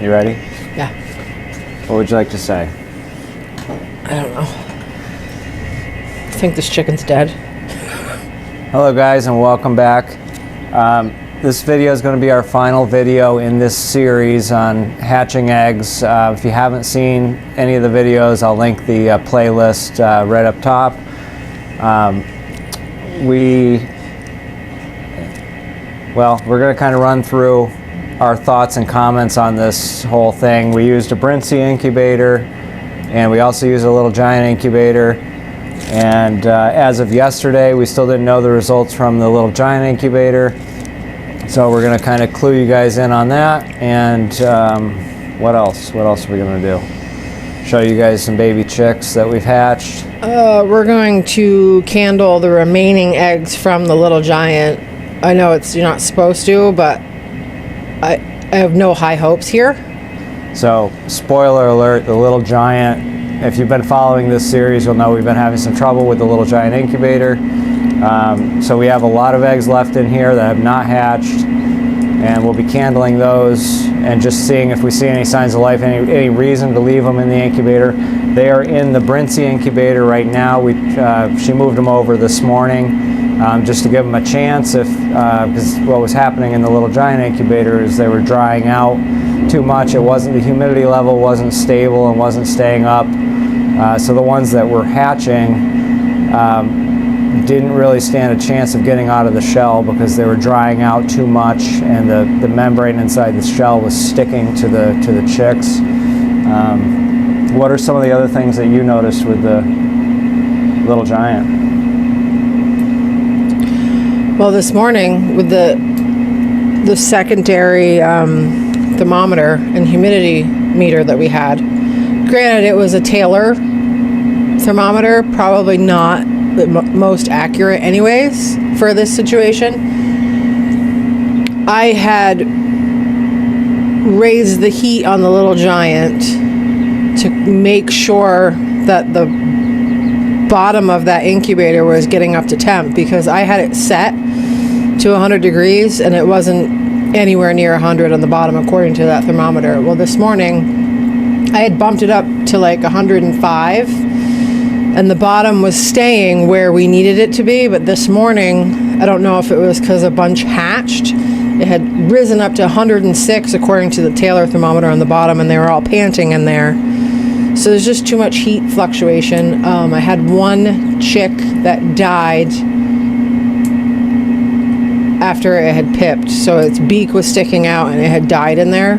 You ready? Yeah. What would you like to say? I don't know. I think this chicken's dead. Hello guys and welcome back. This video is going to be our final video in this series on hatching eggs. If you haven't seen any of the videos, I'll link the playlist right up top. We're going to kind of run through our thoughts and comments on this whole thing. We used a Brinsea incubator and we also used a Little Giant incubator. And as of yesterday, we still didn't know the results from the Little Giant incubator. So we're going to kind of clue you guys in on that. And what else? What else are we going to do? Show you guys some baby chicks that we've hatched. We're going to candle the remaining eggs from the Little Giant. I know you're not supposed to, but I have no high hopes here. So, spoiler alert, the Little Giant, if you've been following this series, you'll know we've been having some trouble with the Little Giant incubator. So we have a lot of eggs left in here that have not hatched, and we'll be candling those and just seeing if we see any signs of life, any reason to leave them in the incubator. They are in the Brinsea incubator right now. She moved them over this morning. Just to give them a chance, because what was happening in the Little Giant incubator is they were drying out too much. The humidity level wasn't stable and wasn't staying up. So the ones that were hatching didn't really stand a chance of getting out of the shell because they were drying out too much, and the membrane inside the shell was sticking to the chicks. What are some of the other things that you noticed with the Little Giant? Well, this morning with the secondary thermometer and humidity meter that we had, granted it was a Taylor thermometer, probably not the most accurate anyways for this situation. I had raised the heat on the Little Giant to make sure that the bottom of that incubator was getting up to temp, because I had it set to 100 degrees and it wasn't anywhere near 100 on the bottom according to that thermometer. Well, this morning I had bumped it up to like 105 and the bottom was staying where we needed it to be, but this morning, I don't know if it was because a bunch hatched, it had risen up to 106 according to the Taylor thermometer on the bottom, and they were all panting in there. So there's just too much heat fluctuation. I had one chick that died after it had pipped. So its beak was sticking out and it had died in there.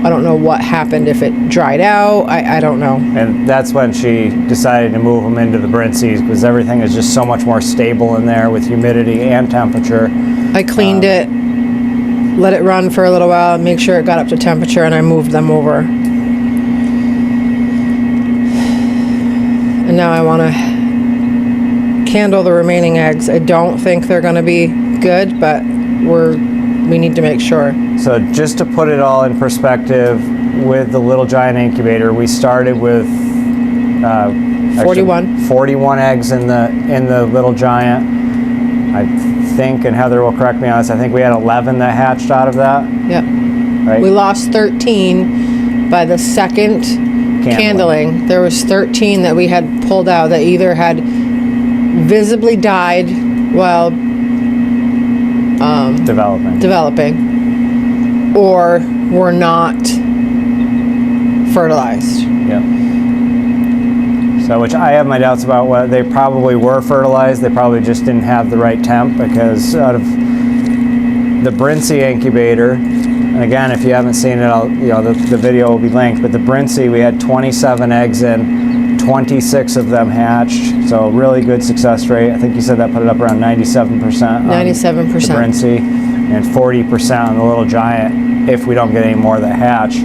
I don't know what happened, if it dried out. I don't know. And that's when she decided to move them into the Brinseas, because everything is just so much more stable in there with humidity and temperature. I cleaned it, let it run for a little while, make sure it got up to temperature, and I moved them over. And now I want to candle the remaining eggs. I don't think they're going to be good, but we need to make sure. So just to put it all in perspective, with the Little Giant incubator, we started with 41 eggs in the Little Giant. I think, and Heather will correct me on this, I think we had 11 that hatched out of that. Yep. Right? We lost 13 by the second candling. There was 13 that we had pulled out that either had visibly died while developing, or were not fertilized. Yep. So, which I have my doubts about. What they probably were fertilized. They probably just didn't have the right temp, because out of the Brinsea incubator, and again, if you haven't seen it, the video will be linked. But the Brinsea, we had 27 eggs in, 26 of them hatched. So really good success rate. I think you said that put it up around 97%. 97%. The Brinsea, and 40% on the Little Giant if we don't get any more that hatch.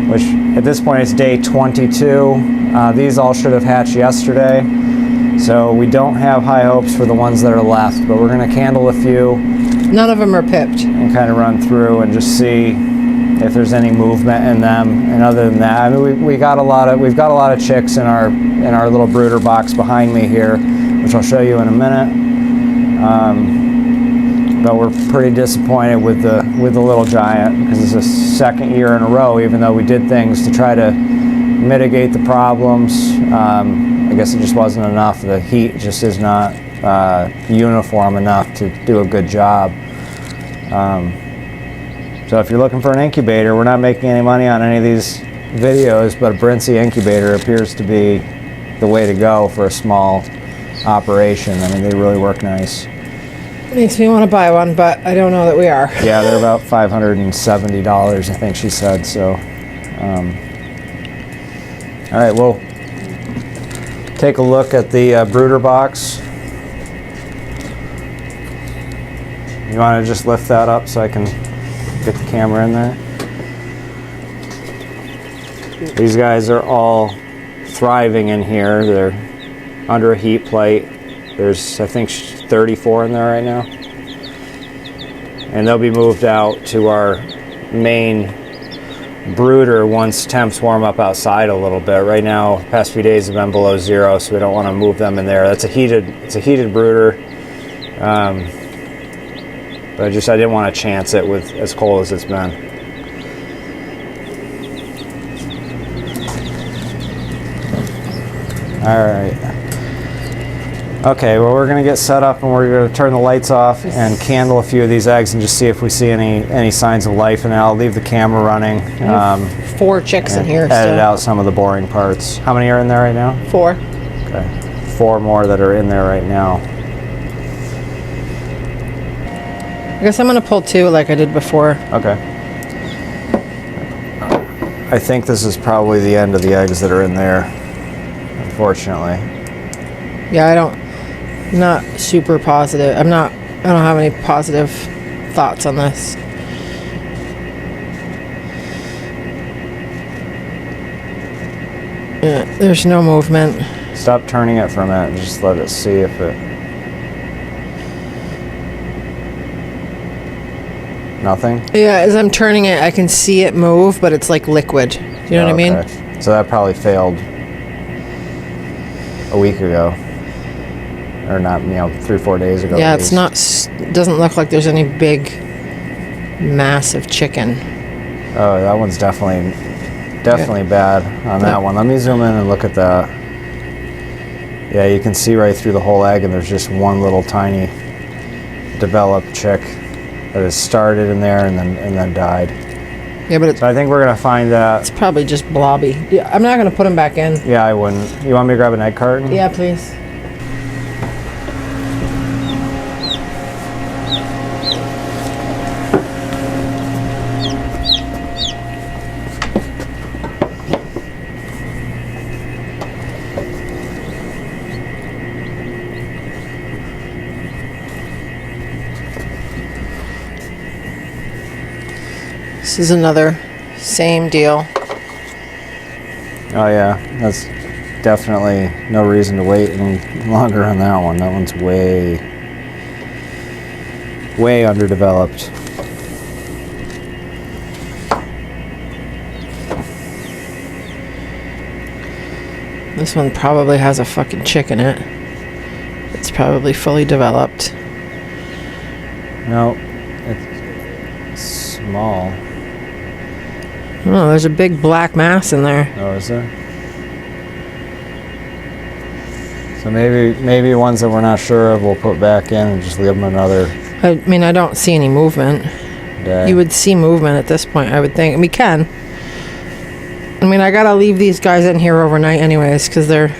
Which at this point it's day 22. These all should have hatched yesterday. So we don't have high hopes for the ones that are left, but we're going to candle a few. None of them are pipped. And kind of run through and just see if there's any movement in them. And other than that, I mean, we've got a lot of chicks in our little brooder box behind me here, which I'll show you in a minute. but we're pretty disappointed with the Little Giant because it's the second year in a row, even though we did things to try to mitigate the problems. I guess it just wasn't enough. The heat just is not uniform enough to do a good job. So if you're looking for an incubator, we're not making any money on any of these videos, but a Brinsea incubator appears to be the way to go for a small operation. I mean, they really work nice. Makes me want to buy one, but I don't know that we are. Yeah, they're about $570, I think she said. So, all right, we'll take a look at the brooder box. You want to just lift that up so I can get the camera in there? These guys are all thriving in here. They're under a heat plate. There's, I think, 34 in there right now. And they'll be moved out to our main brooder once temps warm up outside a little bit. Right now, the past few days have been below zero, so we don't want to move them in there. It's a heated brooder. But I didn't want to chance it with as cold as it's been. All right. Okay, well, we're going to get set up and we're going to turn the lights off and candle a few of these eggs and just see if we see any signs of life. And then I'll leave the camera running. 4 chicks in here. Edit out some of the boring parts. How many are in there right now? 4. Okay. 4 more that are in there right now. I guess I'm going to pull 2 like I did before. Okay. I think this is probably the end of the eggs that are in there, unfortunately. Yeah, not super positive. I don't have any positive thoughts on this. Yeah, there's no movement. Stop turning it for a minute and just let it see if it... Nothing? Yeah, as I'm turning it, I can see it move, but it's like liquid. You know what I mean? So that probably failed a week ago. Or not, 3-4 days ago. Yeah, it's not, doesn't look like there's any big, massive chicken. Oh, that one's definitely bad on that one. Let me zoom in and look at that. Yeah, you can see right through the whole egg, and there's just one little tiny developed chick that has started in there and then died. Yeah, but so I think we're gonna find that. It's probably just blobby. Yeah, I'm not gonna put them back in. Yeah, I wouldn't. You want me to grab an egg carton? Yeah, please. This is another same deal. Oh yeah, that's definitely no reason to wait any longer on that one. That one's way underdeveloped. This one probably has a fucking chick in it. It's probably fully developed. No, it's small. Oh, there's a big black mass in there. Oh, is there? So maybe ones that we're not sure of we'll put back in and just leave them another I mean, I don't see any movement. day. You would see movement at this point, I would think. And we can. I mean, I gotta leave these guys in here overnight anyways, because they're...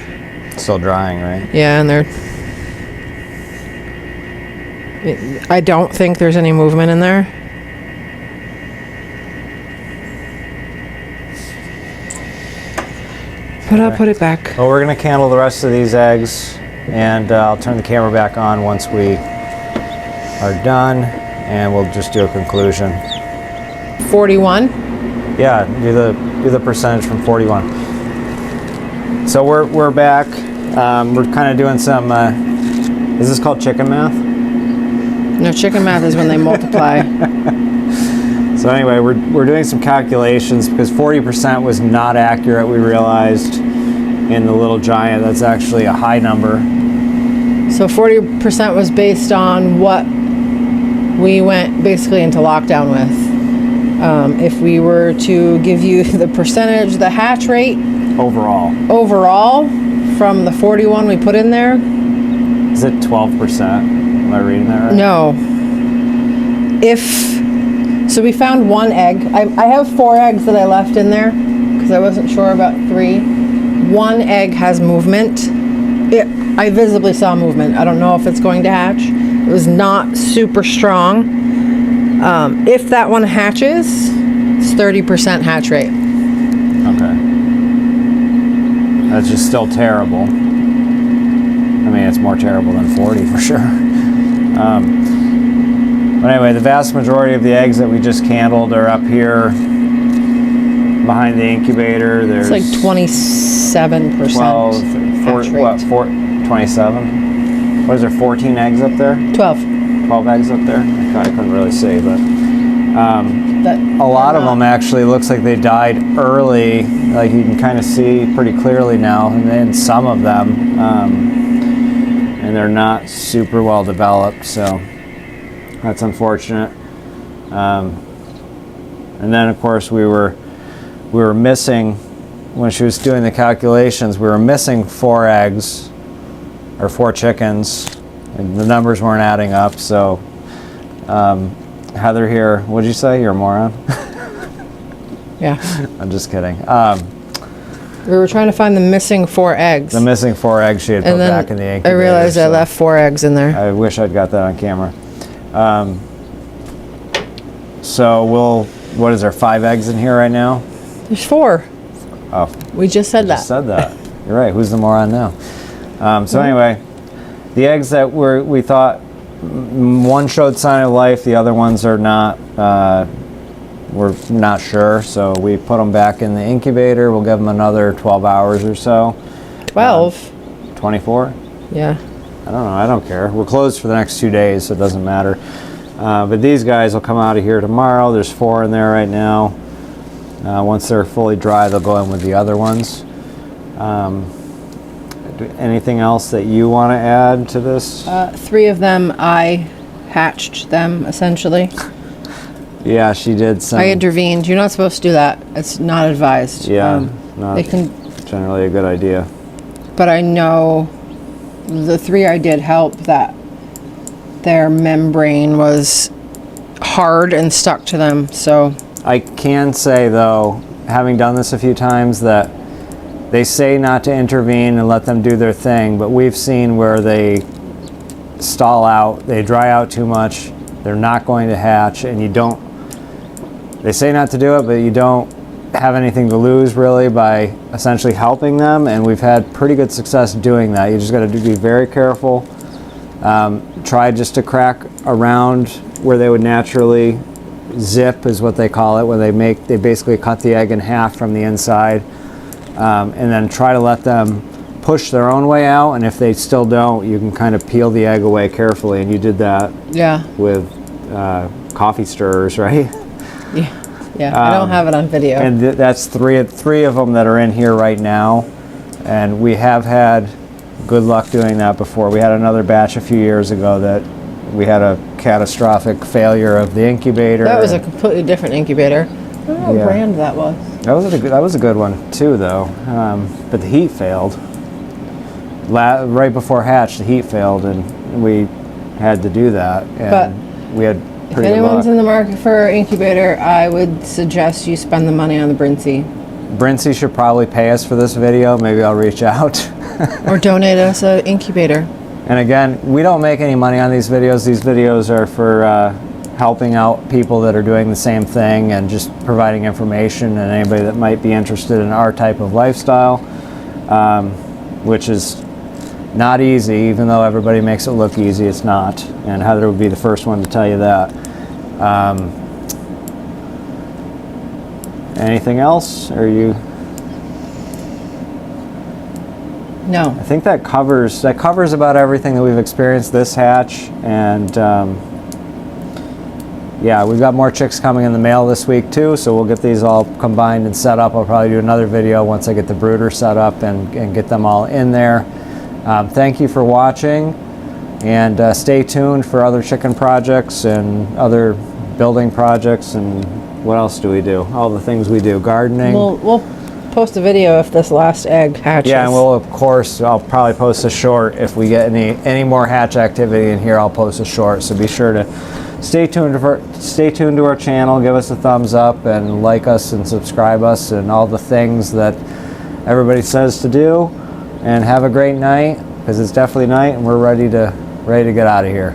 Still drying, right? Yeah, and they're... I don't think there's any movement in there. But I'll put it back. Well, we're going to candle the rest of these eggs, and I'll turn the camera back on once we are done, and we'll just do a conclusion. 41? Yeah, do the percentage from 41. So we're back. We're kind of doing some. Is this called chicken math? No, chicken math is when they multiply. So anyway, we're doing some calculations because 40% was not accurate. We realized in the Little Giant that's actually a high number. So 40% was based on what we went basically into lockdown with. If we were to give you the percentage, the hatch rate overall from the 41 we put in there. Is it 12%? Am I reading that right? No. So we found one egg. I have 4 eggs that I left in there because I wasn't sure about 3. One egg has movement. I visibly saw movement. I don't know if it's going to hatch. It was not super strong. If that one hatches, it's 30% hatch rate. Okay. That's just still terrible. I mean, it's more terrible than 40 for sure. But anyway, the vast majority of the eggs that we just candled are up here behind the incubator. There's it's like 27%. 12, 27? What is there, 14 eggs up there? 12 eggs up there? I couldn't really see, but a lot of them actually looks like they died early. Like you can kind of see pretty clearly now, and then some of them, and they're not super well developed, so that's unfortunate. And then of course we were missing, when she was doing the calculations, we were missing 4 eggs or 4 chickens. And the numbers weren't adding up, so Heather here, what did you say? You're a moron? Yeah. I'm just kidding. We were trying to find the missing 4 eggs. The missing 4 eggs she had put back in the incubator. I realized I left 4 eggs in there. I wish I'd got that on camera. So what is there, 5 eggs in here right now? There's 4. Oh. We just said that. Just said that. You're right, who's the moron now? So anyway, the eggs that we thought, one showed sign of life, the other ones are not, we're not sure, so we put them back in the incubator. We'll give them another 12 hours or so. 12? 24? Yeah. I don't know, I don't care. We're closed for the next 2 days, so it doesn't matter. But these guys will come out of here tomorrow. There's 4 in there right now. Once they're fully dry, they'll go in with the other ones. Anything else that you want to add to this? 3 of them, I hatched them, essentially. Yeah, she did some... I intervened. You're not supposed to do that. It's not advised. Yeah, not generally a good idea. But I know the 3 I did help, that their membrane was hard and stuck to them, so... I can say, though, having done this a few times, that they say not to intervene and let them do their thing, but we've seen where they stall out, they dry out too much, they're not going to hatch, and they say not to do it, but you don't have anything to lose really by essentially helping them, and we've had pretty good success doing that. You just got to be very careful. Try just to crack around where they would naturally zip, is what they call it, when they basically cut the egg in half from the inside. And then try to let them push their own way out, and if they still don't, you can kind of peel the egg away carefully, and you did that with coffee stirrers, right? Yeah. I don't have it on video. And that's three of them that are in here right now, and we have had good luck doing that before. We had another batch a few years ago that we had a catastrophic failure of the incubator. That was a completely different incubator. I don't know what brand that was. That was a good one too, though. But the heat failed. Right before hatch, the heat failed, and we had to do that. And but we had if anyone's in the market for an incubator, I would suggest you spend the money on the Brinsea. Brinsea should probably pay us for this video. Maybe I'll reach out. Or donate us an incubator. And again, we don't make any money on these videos. These videos are for helping out people that are doing the same thing and just providing information, and anybody that might be interested in our type of lifestyle, which is not easy. Even though everybody makes it look easy, it's not. And Heather would be the first one to tell you that. Anything else? Are you... No. I think that covers about everything that we've experienced this hatch, and yeah, we've got more chicks coming in the mail this week too, so we'll get these all combined and set up. I'll probably do another video once I get the brooder set up and get them all in there. Thank you for watching, And stay tuned for other chicken projects and other building projects. And what else do we do? All the things we do. Gardening. We'll post a video if this last egg hatches. Yeah, and we'll, of course, I'll probably post a short. If we get any more hatch activity in here, I'll post a short. So be sure to stay tuned to our channel, give us a thumbs up, and like us and subscribe us, and all the things that everybody says to do. And have a great night, because it's definitely night, and we're ready to get out of here.